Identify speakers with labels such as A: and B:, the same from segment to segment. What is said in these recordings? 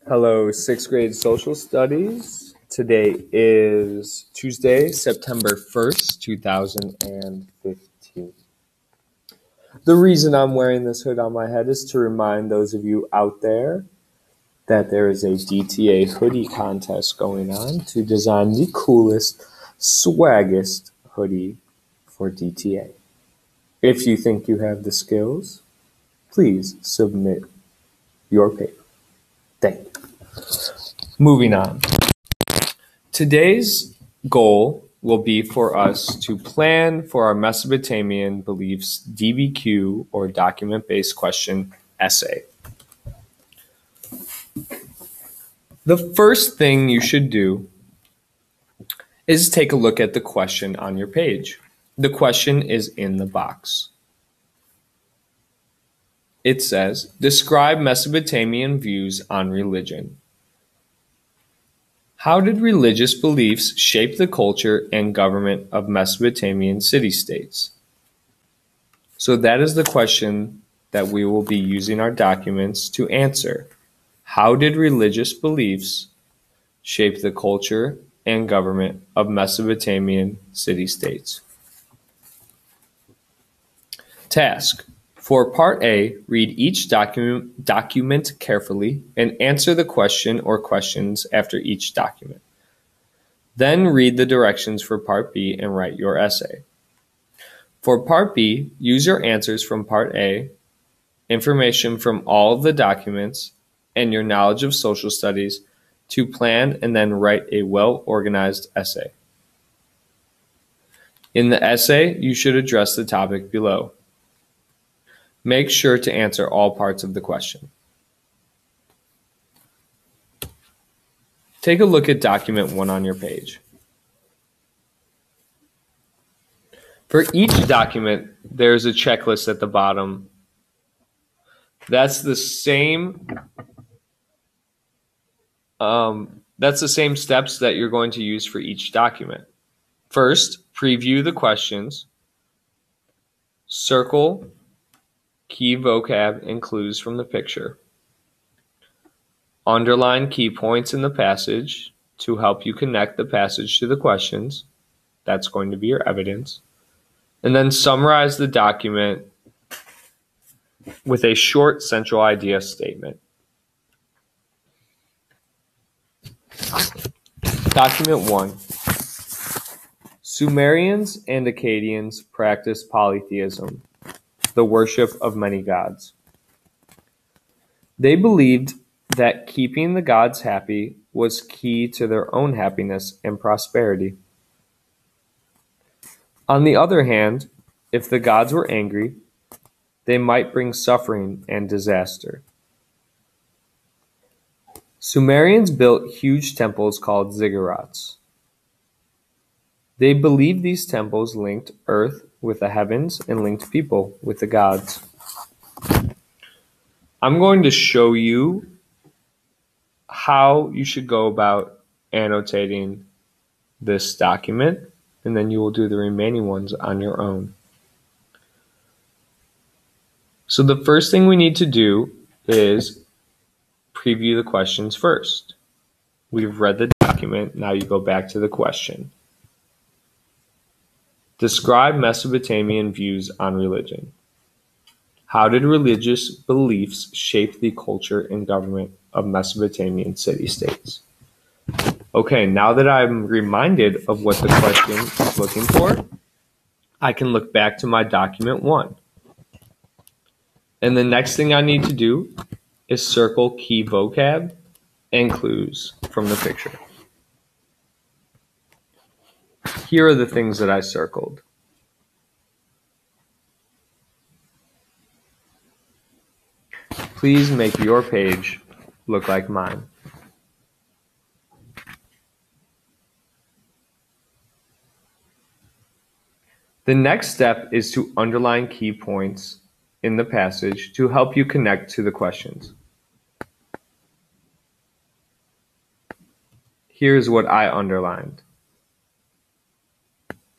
A: Hello, sixth grade social studies. Today is Tuesday, September 1st, 2015. The reason I'm wearing this hood on my head is to remind those of you out there that there is a DTA hoodie contest going on to design the coolest, swaggest hoodie for DTA. If you think you have the skills, please submit your paper. Thank you. Moving on. Today's goal will be for us to plan for our Mesopotamian beliefs DBQ or document-based question essay. The first thing you should do is take a look at the question on your page. The question is in the box. It says, describe Mesopotamian views on religion. How did religious beliefs shape the culture and government of Mesopotamian city-states? So that is the question that we will be using our documents to answer. How did religious beliefs shape the culture and government of Mesopotamian city-states? Task. For Part A, read each document carefully and answer the question or questions after each document. Then read the directions for Part B and write your essay. For Part B, use your answers from Part A, information from all of the documents, and your knowledge of social studies to plan and then write a well-organized essay. In the essay, you should address the topic below. Make sure to answer all parts of the question. Take a look at document 1 on your page. For each document, there's a checklist at the bottom. That's the same steps that you're going to use for each document. First, preview the questions. Circle key vocab and clues from the picture. Underline key points in the passage to help you connect the passage to the questions. That's going to be your evidence. And then summarize the document with a short central idea statement. Document 1. Sumerians and Akkadians practiced polytheism, the worship of many gods. They believed that keeping the gods happy was key to their own happiness and prosperity. On the other hand, if the gods were angry, they might bring suffering and disaster. Sumerians built huge temples called ziggurats. They believed these temples linked earth with the heavens and linked people with the gods. I'm going to show you how you should go about annotating this document, and then you will do the remaining ones on your own. So the first thing we need to do is preview the questions first. We've read the document, now you go back to the question. Describe Mesopotamian views on religion. How did religious beliefs shape the culture and government of Mesopotamian city-states? Okay, now that I'm reminded of what the question is looking for, I can look back to my document 1. And the next thing I need to do is circle key vocab and clues from the picture. Here are the things that I circled. Please make your page look like mine. The next step is to underline key points in the passage to help you connect to the questions. Here's what I underlined.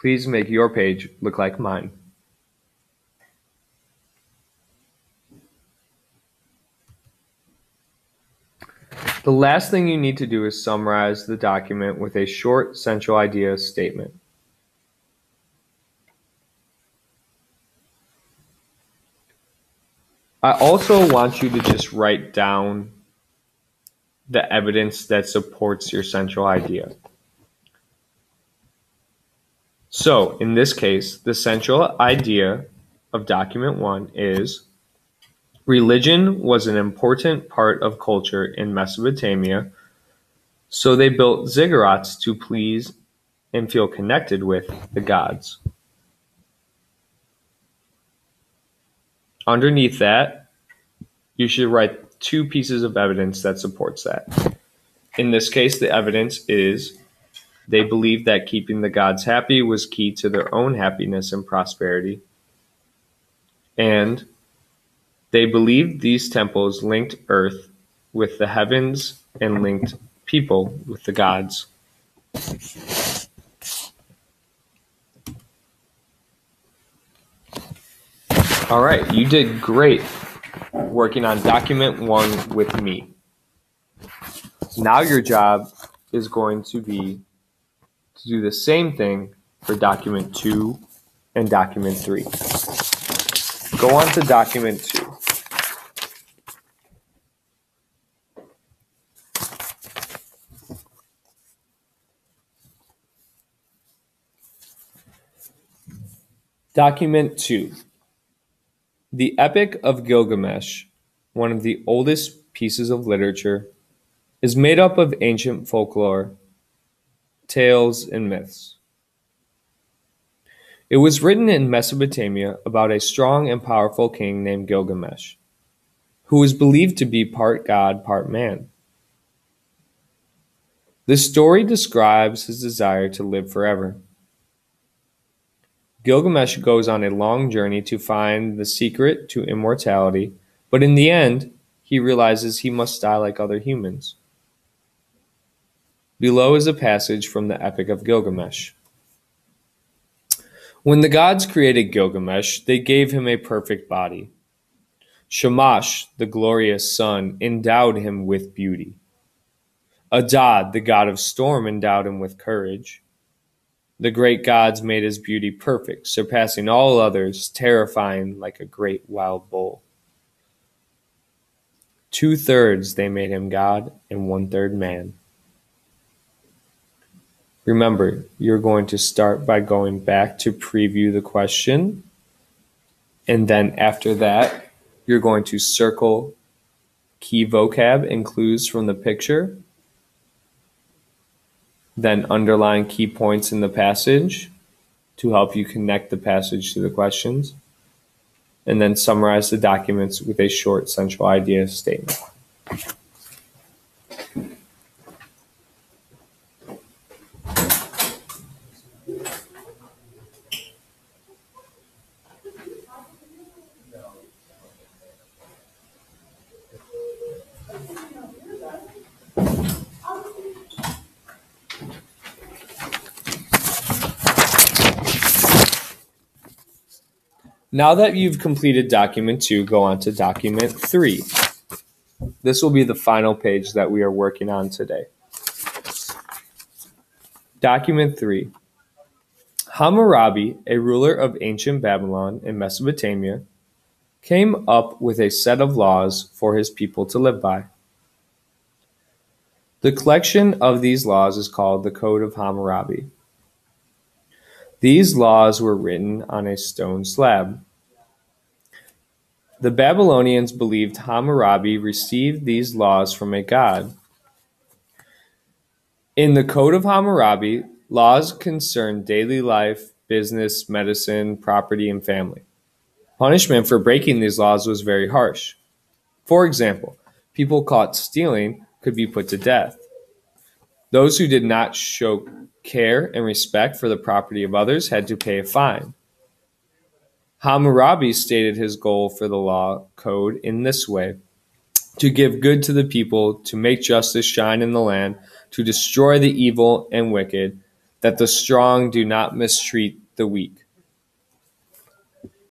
A: Please make your page look like mine. The last thing you need to do is summarize the document with a short central idea statement. I also want you to just write down the evidence that supports your central idea. So, in this case, the central idea of document 1 is religion was an important part of culture in Mesopotamia, so they built ziggurats to please and feel connected with the gods. Underneath that, you should write 2 pieces of evidence that supports that. In this case, the evidence is they believed that keeping the gods happy was key to their own happiness and prosperity, and they believed these temples linked earth with the heavens and linked people with the gods. All right, you did great working on document 1 with me. Now your job is going to be to do the same thing for document 2 and document 3. Go on to document 2. Document 2. The Epic of Gilgamesh, one of the oldest pieces of literature, is made up of ancient folklore, tales, and myths. It was written in Mesopotamia about a strong and powerful king named Gilgamesh, who was believed to be part god, part man. The story describes his desire to live forever. Gilgamesh goes on a long journey to find the secret to immortality, but in the end, he realizes he must die like other humans. Below is a passage from the Epic of Gilgamesh. When the gods created Gilgamesh, they gave him a perfect body. Shamash, the glorious sun, endowed him with beauty. Adad, the god of storm, endowed him with courage. The great gods made his beauty perfect, surpassing all others, terrifying like a great wild bull. 2/3 they made him god, and 1/3 man. Remember, you're going to start by going back to preview the question, and then after that, you're going to circle key vocab and clues from the picture, then underline key points in the passage to help you connect the passage to the questions, and then summarize the documents with a short central idea statement. Now that you've completed document 2, go on to document 3. This will be the final page that we are working on today. Document 3. Hammurabi, a ruler of ancient Babylon in Mesopotamia, came up with a set of laws for his people to live by. The collection of these laws is called the Code of Hammurabi. These laws were written on a stone slab. The Babylonians believed Hammurabi received these laws from a god. In the Code of Hammurabi, laws concern daily life, business, medicine, property, and family. Punishment for breaking these laws was very harsh. For example, people caught stealing could be put to death. Those who did not show care and respect for the property of others had to pay a fine. Hammurabi stated his goal for the law code in this way: to give good to the people, to make justice shine in the land, to destroy the evil and wicked, that the strong do not mistreat the weak.